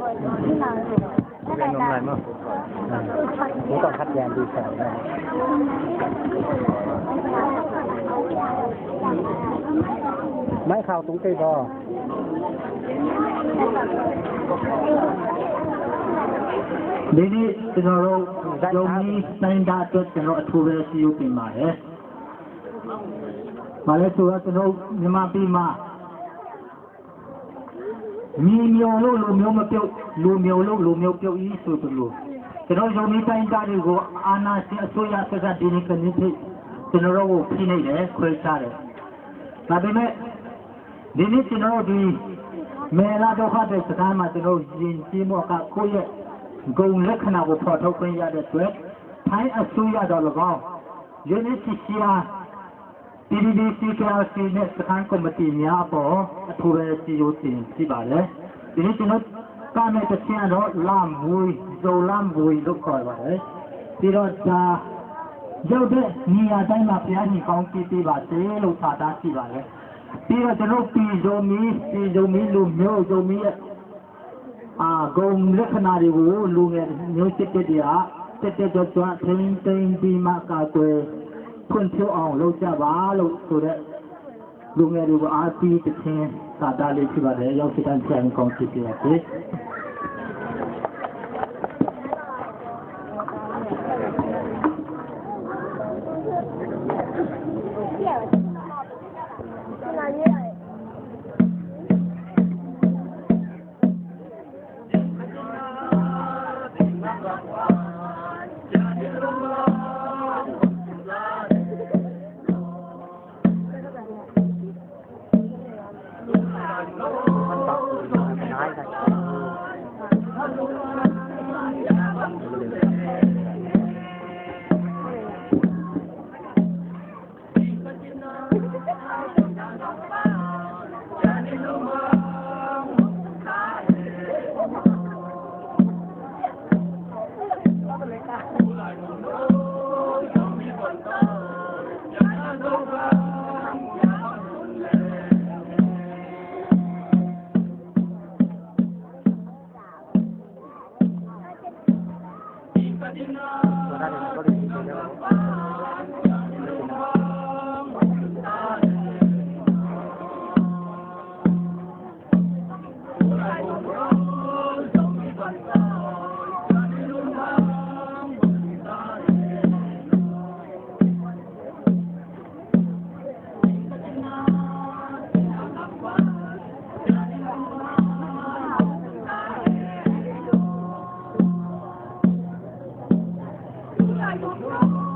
เป็นนมอะไรมั้งนี่ต้องคัดแยงดูแสงนะไม่ข่าวตุ้งตีก็นี่ကျွန်တော်တို့ယုံကြည်တိုင်းတာအတွက်ကျွန်တော်အထူးပဲစီယူပြင်ပါတယ်။ဘာလဲဆိုတော့ကျွန်တော်မြန်မာပြည်မှာมีမျိုးလို့လူမျိုးမပြုတ်လူမျိုးလို့လူမျိုးပြုတ်ဤဆိုသလိုကျွန်တော်ယုံကြည်တိုင်းတာတွေကိုအာဏာရှင်အစိုးရဆက်ဆက်ဒီနေ့ကနေဖြစ်ကျွန်တော်တို့ကိုဖိနှိပ်တယ်ခွဲခြားတယ်။ဒါပေမဲ့ဒီနေ့ကျွန်တော်ဒီမေလာဒုက္ခတဲ့စကားမှာကျွန်တော်ယဉ်ကျေးမှုကကိုယ့်ရဲ့ဂုဏ်လက္ခဏာကိုဖော်ထုတ်ခွင့်ရတဲ့အတွက်ထိုင်းအစိုးရတော်၎င်းယနေ့ရှိရှိအား PDDC ကစီနဲ့စခန်းကော်မတီများပေါ်အထူးပဲစီယိုတင်ရှိပါတယ်ဒီနေ့ကျွန်တော်ကမဲ့တစ်ချင်တော့လာမွေဇိုလာမွေလို့ခေါ်ပါတယ်ပြီးတော့ဒါရောက်တဲ့နေရာတိုင်းမှာဘုရားရှင်ကောင်းကြည့်ပေးပါစေလို့သာတာရှိပါတယ်ပြီးတော့ကျွန်တော်ပြည်စုံမီလူမျိုးစုံမီရဲ့ဂုံလက္ခဏာတွေကိုလူငယ်မျိုးစစ်တဲ့တွေကတက်ကြွထိန်းသိမ်းပြီးမှကာကွယ်ဖွင့်ဖြိုးအောင်လုပ်ကြပါလို့ဆိုတဲ့လူငယ်တွေကိုအားပေးခြင်းသာတာလေးဖြစ်ပါတယ်ရောက်စီတန်းပြန်ကောင်းဖြစ်ပြပါစေBye.